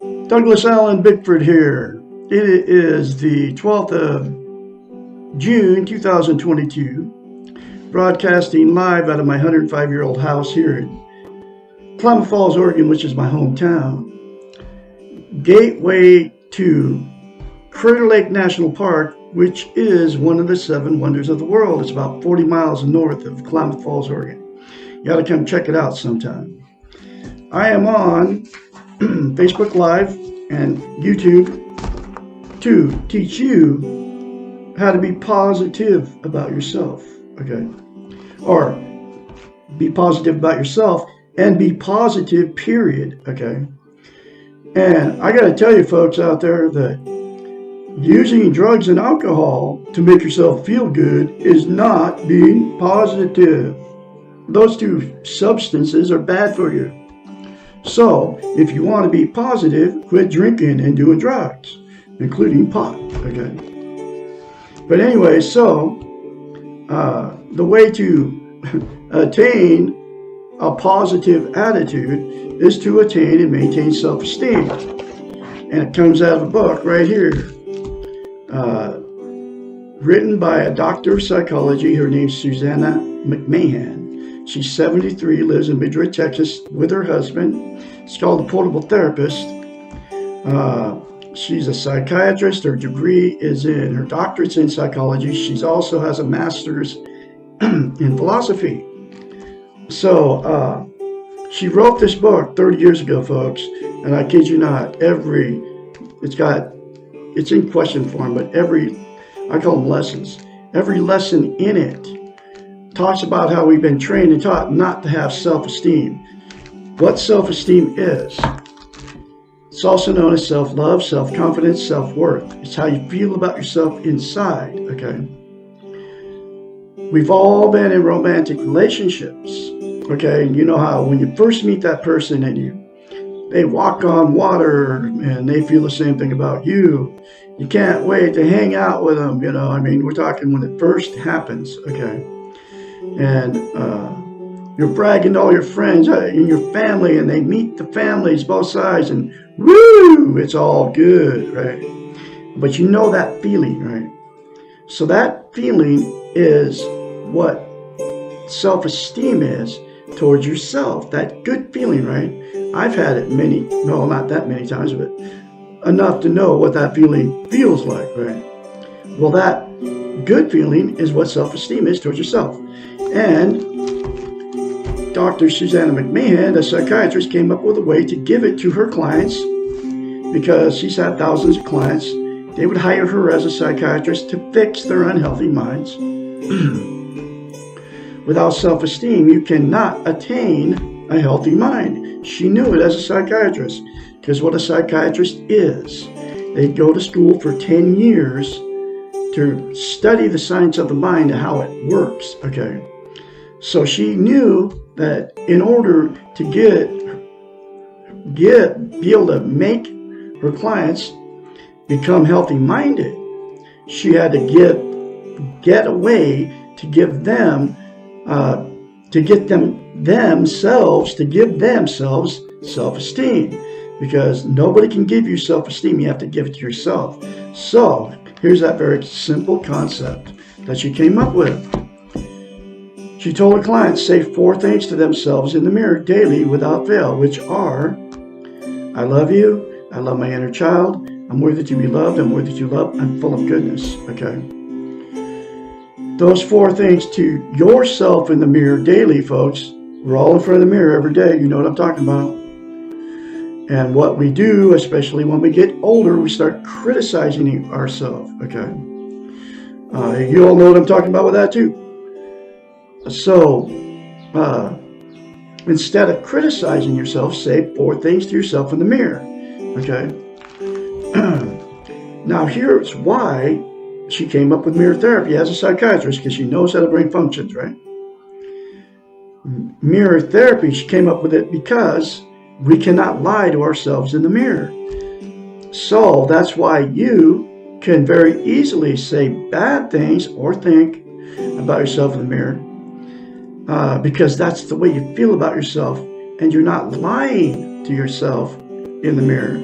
Douglas Allen Bickford here. It is the 12th of June 2022, broadcasting live out of my 105-year-old house here in Klamath Falls, Oregon, which is my hometown. Gateway to Crater Lake National Park, which is one of the 7 wonders of the world. It's about 40 miles north of Klamath Falls, Oregon. You got to come check it out sometime. I am on Facebook Live and YouTube to teach you how to be positive about yourself, okay? Or be positive about yourself and be positive, period, okay? And I got to tell you folks out there that using drugs and alcohol to make yourself feel good is not being positive. Those two substances are bad for you. So, if you want to be positive, quit drinking and doing drugs, including pot, okay? But anyway, so, the way to attain a positive attitude is to attain and maintain self-esteem. And it comes out of a book right here, written by a doctor of psychology. Her name's Susanna McMahon. She's 73, lives in Madrid, Texas, with her husband. It's called The Portable Therapist. She's a psychiatrist. Her degree is in, her doctorate's in psychology. She also has a master's in philosophy. So she wrote this book 30 years ago, folks, and I kid you not, it's in question form, but I call them lessons. Every lesson in it talks about how we've been trained and taught not to have self-esteem. What self-esteem is. It's also known as self-love, self-confidence, self-worth. It's how you feel about yourself inside, okay? We've all been in romantic relationships, okay? You know how when you first meet that person and they walk on water and they feel the same thing about you. You can't wait to hang out with them, we're talking when it first happens, okay? And you're bragging to all your friends and your family, and they meet the families, both sides, and woo, it's all good, right? But you know that feeling, right? So that feeling is what self-esteem is towards yourself, that good feeling, right? I've had it not that many times, but enough to know what that feeling feels like, right? Well, that good feeling is what self-esteem is towards yourself. And Dr. Susanna McMahon, a psychiatrist, came up with a way to give it to her clients because she's had thousands of clients. They would hire her as a psychiatrist to fix their unhealthy minds. Without self-esteem, you cannot attain a healthy mind. She knew it as a psychiatrist because what a psychiatrist is, they go to school for 10 years to study the science of the mind and how it works, okay? So she knew that in order to be able to make her clients become healthy-minded, she had to get a way to give them, to give themselves self-esteem. Because nobody can give you self-esteem, you have to give it to yourself. So, here's that very simple concept that she came up with. She told her clients, say 4 things to themselves in the mirror daily without fail, which are, I love you, I love my inner child, I'm worthy to be loved, I'm worthy to love, I'm full of goodness, okay? Those 4 things to yourself in the mirror daily, folks. We're all in front of the mirror every day, you know what I'm talking about. And what we do, especially when we get older, we start criticizing ourselves, okay? You all know what I'm talking about with that too. So, instead of criticizing yourself, say 4 things to yourself in the mirror, okay? Now, here's why she came up with mirror therapy as a psychiatrist, because she knows how the brain functions, right? Mirror therapy, she came up with it because we cannot lie to ourselves in the mirror. So that's why you can very easily say bad things or think about yourself in the mirror because that's the way you feel about yourself, and you're not lying to yourself in the mirror.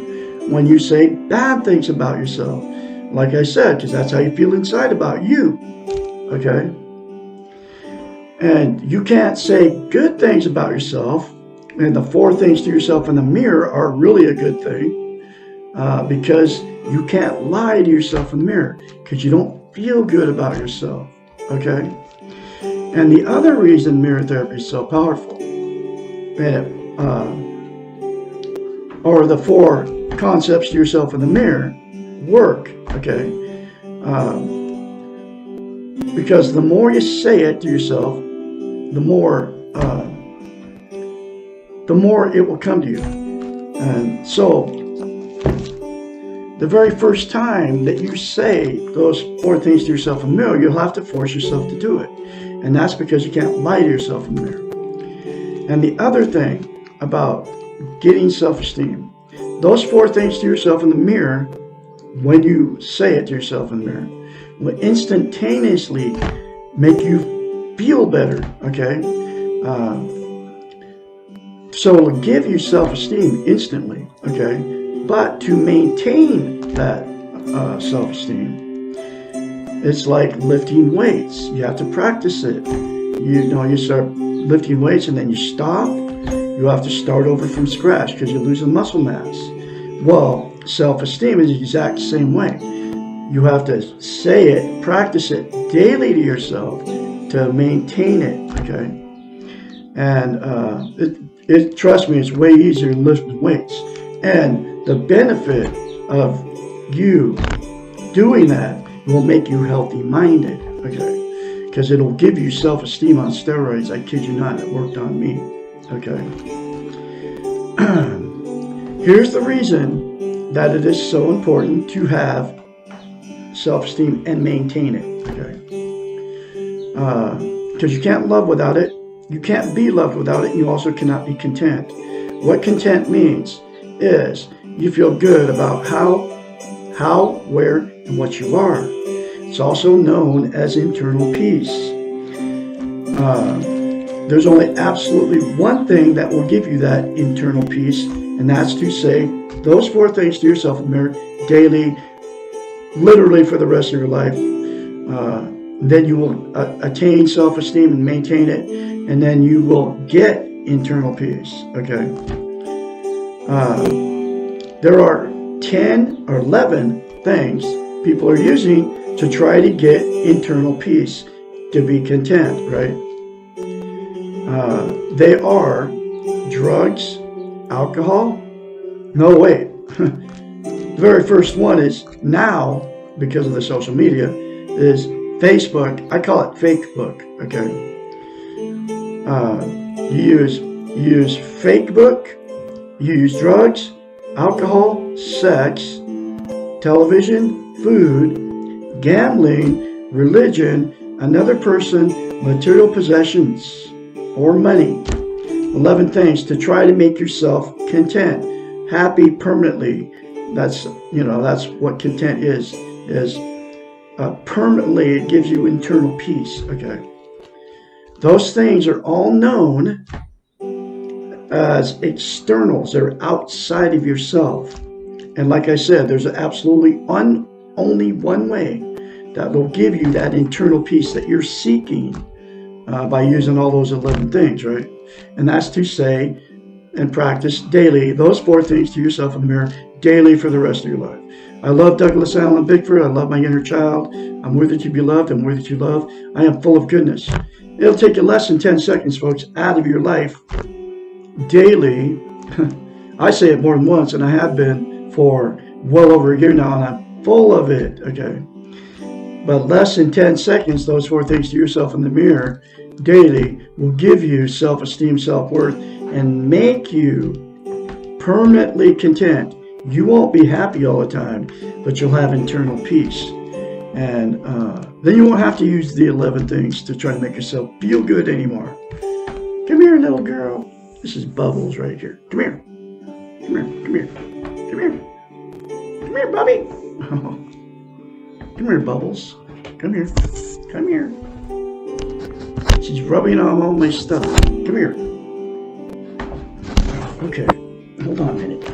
when you say bad things about yourself. Like I said, because that's how you feel inside about you. Okay? And you can't say good things about yourself, and the 4 things to yourself in the mirror are really a good thing, because you can't lie to yourself in the mirror, because you don't feel good about yourself. Okay? And the other reason mirror therapy is so powerful, or the 4 concepts to yourself in the mirror work. Okay? Because the more you say it to yourself, the more it will come to you. And so, the very first time that you say those 4 things to yourself in the mirror, you'll have to force yourself to do it. And that's because you can't lie to yourself in the mirror. And the other thing about getting self-esteem, those 4 things to yourself in the mirror, when you say it to yourself in the mirror, will instantaneously make you feel better. Okay? So it'll give you self-esteem instantly. Okay? But to maintain that self-esteem, it's like lifting weights. You have to practice it. You start lifting weights and then you stop. You have to start over from scratch because you're losing muscle mass. Well, self-esteem is the exact same way. You have to say it, practice it daily to yourself to maintain it. Okay? And trust me, it's way easier than lifting weights. And the benefit of you doing that will make you healthy-minded, okay? Because it'll give you self-esteem on steroids. I kid you not, it worked on me, okay? Here's the reason that it is so important to have self-esteem and maintain it, okay? Because you can't love without it. You can't be loved without it. And you also cannot be content. What content means is you feel good about how, where, and what you are. It's also known as internal peace. There's only absolutely one thing that will give you that internal peace, and that's to say those 4 things to yourself in the mirror daily, literally for the rest of your life. Then you will attain self-esteem and maintain it, and then you will get internal peace. Okay? There are 10 or 11 things people are using to try to get internal peace, to be content, right? They are drugs, alcohol. No, wait. The very first one is now, because of the social media, is Facebook. I call it fake book, okay? You use fake book, you use drugs, alcohol, sex, television, food, gambling, religion, another person, material possessions, or money. 11 things to try to make yourself content, happy permanently. That's what content is permanently. It gives you internal peace. Okay. Those things are all known as externals. They're outside of yourself. And like I said, there's absolutely only one way that will give you that internal peace that you're seeking by using all those 11 things, right? And that's to say and practice daily those 4 things to yourself in the mirror daily for the rest of your life. I love Douglas Allen Bickford. I love my inner child. I'm worthy to be loved. I'm worthy to love. I am full of goodness. It'll take you less than 10 seconds, folks, out of your life daily. I say it more than once, and I have been for well over a year now, and I'm full of it, okay? But less than 10 seconds, those 4 things to yourself in the mirror daily will give you self-esteem, self-worth, and make you permanently content. You won't be happy all the time, but you'll have internal peace. And then you won't have to use the 11 things to try to make yourself feel good anymore. Come here, little girl. This is Bubbles right here. Come here. Come here. Come here. Come here. Come here, Bubby. Come here, Bubbles. Come here. Come here. She's rubbing on all my stuff. Come here. Okay. Hold on a minute.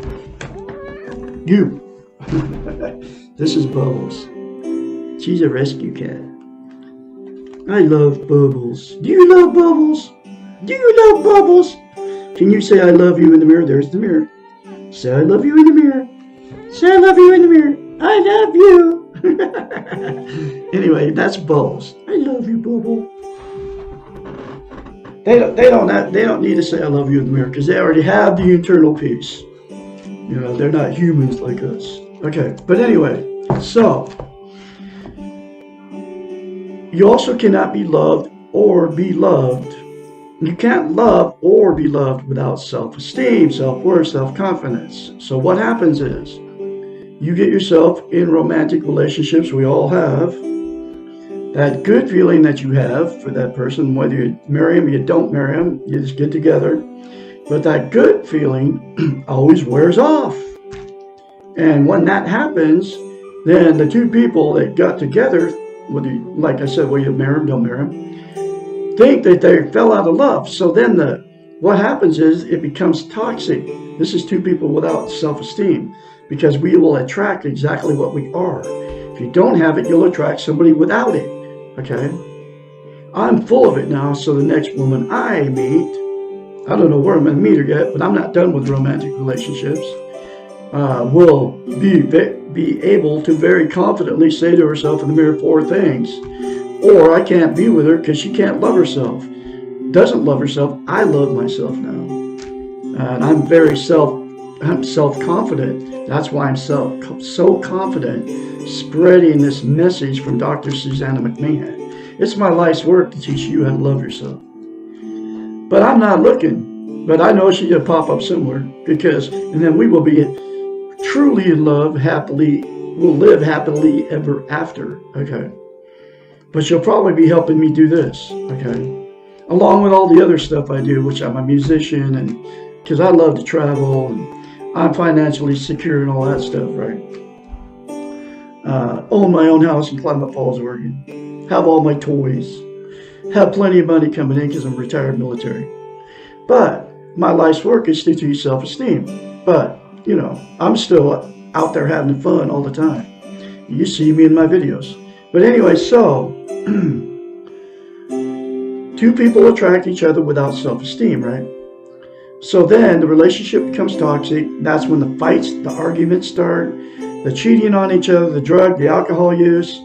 You. This is Bubbles. She's a rescue cat. I love Bubbles. Do you love Bubbles? Do you love Bubbles? Can you say I love you in the mirror? There's the mirror. Say I love you in the mirror. Say I love you in the mirror. I love you. Anyway, that's Bubbles. I love you, Bubble. They don't need to say I love you in the mirror because they already have the internal peace. You know, they're not humans like us. Okay, but anyway, so you also cannot be loved or be loved. You can't love or be loved without self-esteem, self-worth, self-confidence. So what happens is you get yourself in romantic relationships, we all have. That good feeling that you have for that person, whether you marry them, you don't marry them, you just get together. But that good feeling always wears off. And when that happens, then the two people that got together, whether you, like I said, whether you marry them, don't marry them, think that they fell out of love. So then what happens is it becomes toxic. This is two people without self-esteem because we will attract exactly what we are. If you don't have it, you'll attract somebody without it. Okay? I'm full of it now, so the next woman I meet, I don't know where I'm going to meet her yet, but I'm not done with romantic relationships, will be able to very confidently say to herself in the mirror 4 things. Or I can't be with her because she can't love herself. Doesn't love herself. I love myself now. And I'm self-confident. That's why I'm so confident spreading this message from Dr. Susanna McMahon. It's my life's work to teach you how to love yourself. But I'm not looking. But I know she's going to pop up somewhere and then we will be truly in love, we'll live happily ever after. Okay. But she'll probably be helping me do this. Okay. Along with all the other stuff I do, which I'm a musician and because I love to travel and I'm financially secure and all that stuff, right? Own my own house in Klamath Falls, Oregon. Have all my toys. Have plenty of money coming in because I'm retired military. But my life's work is to teach self-esteem. But, you know, I'm still out there having fun all the time. You see me in my videos. But anyway, so two people attract each other without self-esteem, right? So then the relationship becomes toxic. That's when the fights, the arguments start, the cheating on each other, the drug, the alcohol use,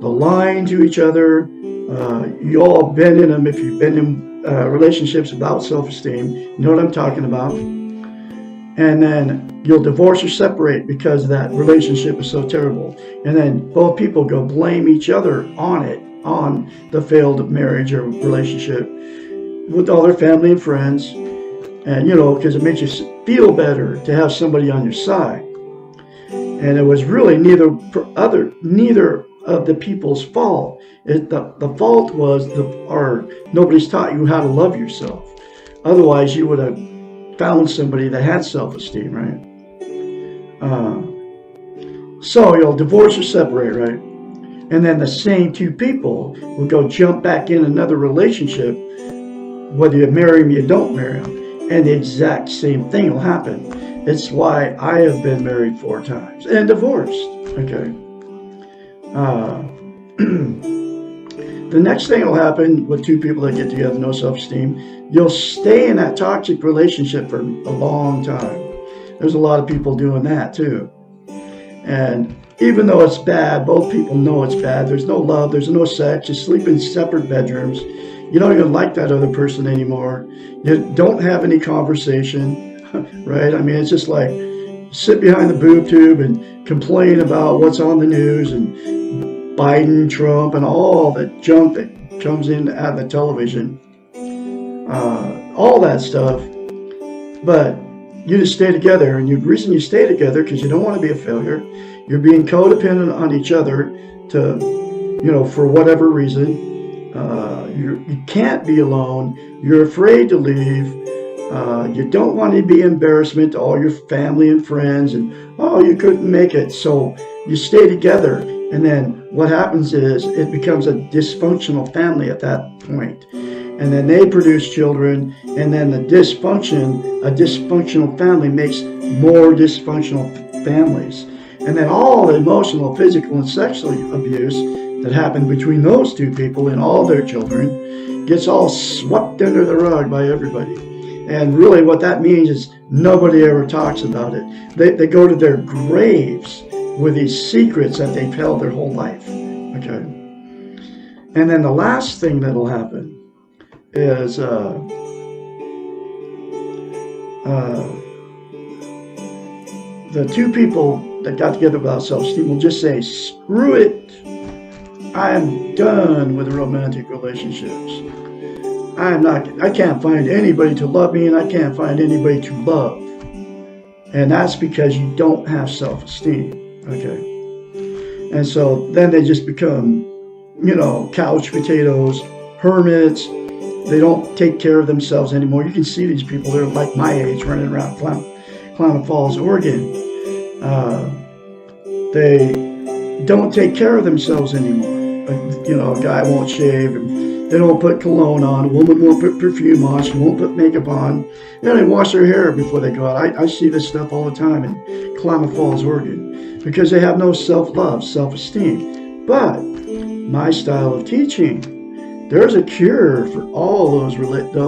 the lying to each other. You all have been in them if you've been in relationships without self-esteem. You know what I'm talking about. And then you'll divorce or separate because that relationship is so terrible. And then both people go blame each other on the failed marriage or relationship with all their family and friends. And, you know, because it makes you feel better to have somebody on your side. And it was really neither of the people's fault. The fault was nobody's taught you how to love yourself. Otherwise, you would have found somebody that had self-esteem, right? So you'll divorce or separate, right? And then the same two people will go jump back in another relationship, whether you marry them or you don't marry them. And the exact same thing will happen. It's why I have been married 4 times and divorced. Okay. The next thing will happen with two people that get together, no self-esteem, you'll stay in that toxic relationship for a long time. There's a lot of people doing that too. And even though it's bad, both people know it's bad. There's no love, there's no sex, you sleep in separate bedrooms. You don't even like that other person anymore. You don't have any conversation, right? I mean, it's just like sit behind the boob tube and complain about what's on the news and Biden, Trump, and all the junk that comes in out of the television. All that stuff. But you just stay together. And the reason you stay together because you don't want to be a failure. You're being codependent on each other to, you know, for whatever reason. You can't be alone. You're afraid to leave. You don't want to be embarrassment to all your family and friends. And, oh, you couldn't make it. So you stay together. And then what happens is it becomes a dysfunctional family at that point. And then they produce children. And then a dysfunctional family makes more dysfunctional families. And then all the emotional, physical, and sexual abuse that happened between those two people and all their children gets all swept under the rug by everybody. And really what that means is nobody ever talks about it. They go to their graves with these secrets that they've held their whole life. Okay. And then the last thing that'll happen is the two people that got together without self-esteem will just say, screw it. I am done with romantic relationships. I can't find anybody to love me, and I can't find anybody to love. And that's because you don't have self-esteem. Okay. And so then they just become, couch potatoes, hermits. They don't take care of themselves anymore. You can see these people, they're like my age, running around Klamath Falls, Oregon. They don't take care of themselves anymore. A guy won't shave, and they don't put cologne on, a woman won't put perfume on, she won't put makeup on, and they wash their hair before they go out. I see this stuff all the time in Klamath Falls, Oregon, because they have no self-love, self-esteem. But my style of teaching, there's a cure for all those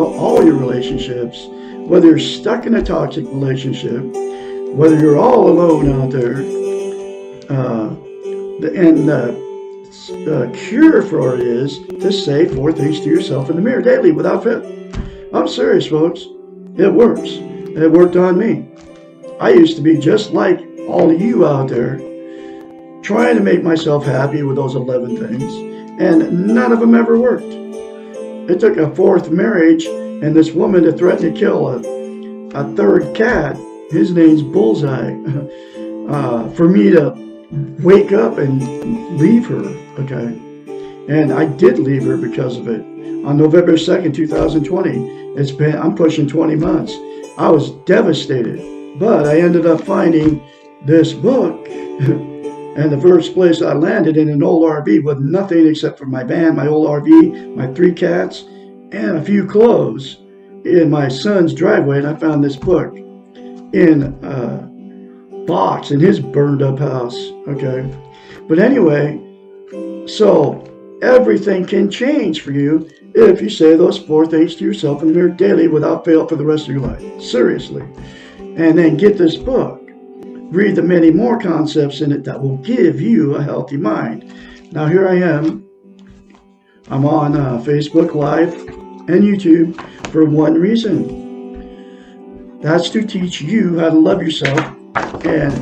all your relationships, whether you're stuck in a toxic relationship, whether you're all alone out there, the cure for it is to say 4 things to yourself in the mirror daily without fail. I'm serious, folks. It works. It worked on me. I used to be just like all of you out there, trying to make myself happy with those 11 things, and none of them ever worked. It took a 4th marriage and this woman to threaten to kill a 3rd cat, his name's Bullseye, for me to wake up and leave her, okay? And I did leave her because of it. On November 2nd, 2020, I'm pushing 20 months. I was devastated, but I ended up finding this book, and the first place I landed in an old RV with nothing except for my van, my old RV, my 3 cats, and a few clothes in my son's driveway, and I found this book in a box in his burned up house, okay? But anyway, so everything can change for you if you say those 4 things to yourself in the mirror daily without fail for the rest of your life. Seriously. And then get this book. Read the many more concepts in it that will give you a healthy mind. Now here I am. I'm on Facebook Live and YouTube for one reason. That's to teach you how to love yourself, and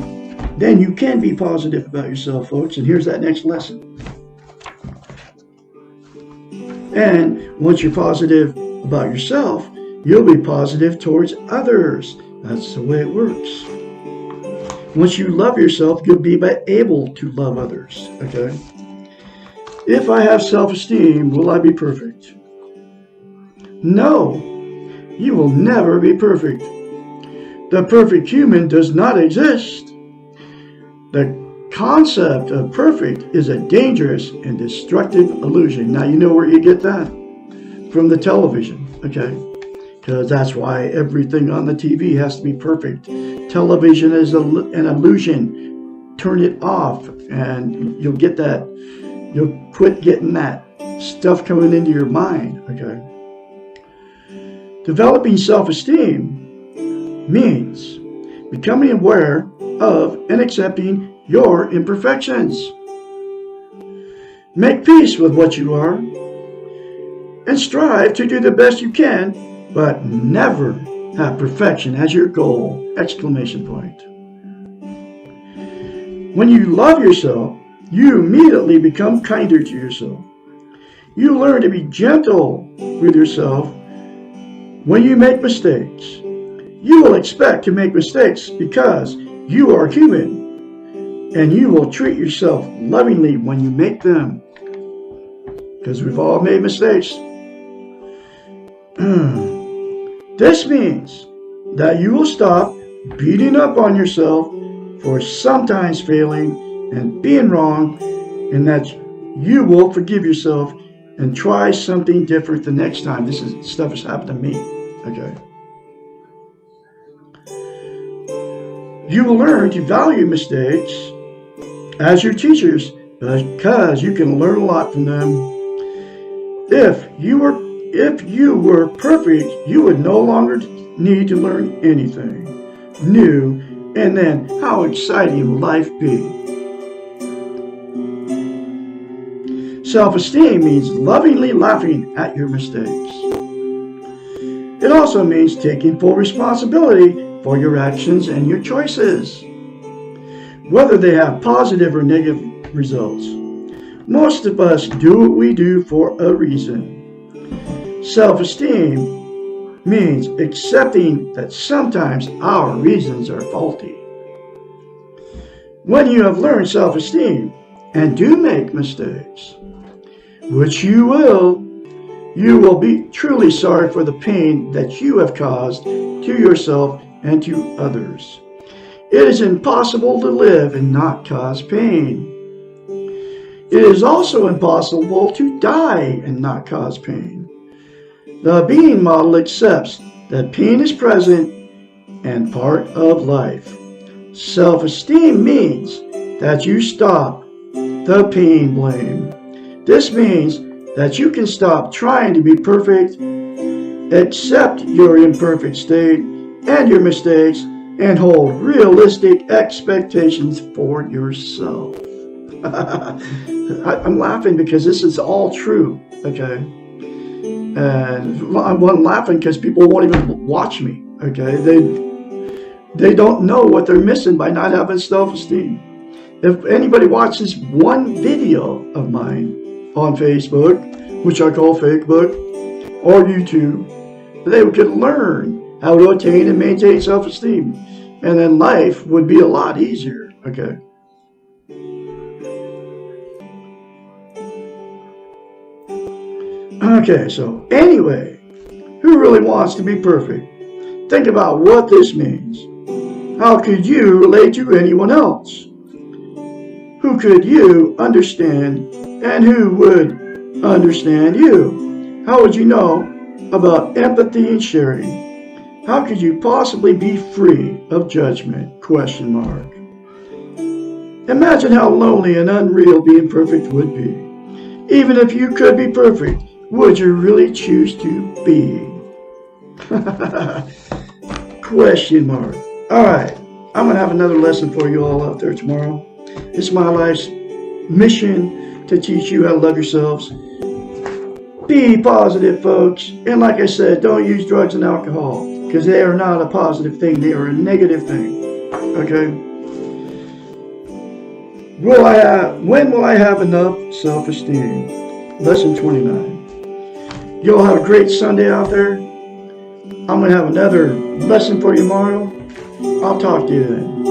then you can be positive about yourself, folks. And here's that next lesson. And once you're positive about yourself, you'll be positive towards others. That's the way it works. Once you love yourself, you'll be able to love others, okay? If I have self-esteem, will I be perfect? No, you will never be perfect. The perfect human does not exist. The concept of perfect is a dangerous and destructive illusion. Now, you know where you get that? From the television, okay? Because that's why everything on the TV has to be perfect. Television is an illusion. Turn it off and you'll get that. You'll quit getting that stuff coming into your mind, okay? Developing self-esteem means becoming aware of and accepting your imperfections. Make peace with what you are and strive to do the best you can, but never have perfection as your goal! Exclamation point. When you love yourself, you immediately become kinder to yourself. You learn to be gentle with yourself. When you make mistakes, you will expect to make mistakes because you are human, and you will treat yourself lovingly when you make them, because we've all made mistakes. This means that you will stop beating up on yourself for sometimes failing and being wrong, and that you will forgive yourself and try something different the next time. This stuff has happened to me, okay? You will learn to value mistakes as your teachers because you can learn a lot from them. If you were perfect, you would no longer need to learn anything new, and then how exciting will life be? Self-esteem means lovingly laughing at your mistakes. It also means taking full responsibility for your actions and your choices, whether they have positive or negative results. Most of us do what we do for a reason. Self-esteem means accepting that sometimes our reasons are faulty. When you have learned self-esteem and do make mistakes, which you will be truly sorry for the pain that you have caused to yourself and to others. It is impossible to live and not cause pain. It is also impossible to die and not cause pain. The being model accepts that pain is present and part of life. Self-esteem means that you stop the pain blame. This means that you can stop trying to be perfect, accept your imperfect state and your mistakes, and hold realistic expectations for yourself. I'm laughing because this is all true, okay? And I'm laughing because people won't even watch me, okay? They don't know what they're missing by not having self-esteem. If anybody watches one video of mine on Facebook, which I call Fakebook, or YouTube, they could learn how to attain and maintain self-esteem. And then life would be a lot easier, okay? Okay, so anyway, who really wants to be perfect? Think about what this means. How could you relate to anyone else? Who could you understand and who would understand you? How would you know about empathy and sharing? How could you possibly be free of judgment? Question mark. Imagine how lonely and unreal being perfect would be. Even if you could be perfect, would you really choose to be? Question mark. All right, I'm going to have another lesson for you all out there tomorrow. It's my life's mission to teach you how to love yourselves. Be positive, folks. And like I said, don't use drugs and alcohol because they are not a positive thing. They are a negative thing. Okay? When will I have enough self-esteem? Lesson 29. You all have a great Sunday out there. I'm going to have another lesson for you tomorrow. I'll talk to you then.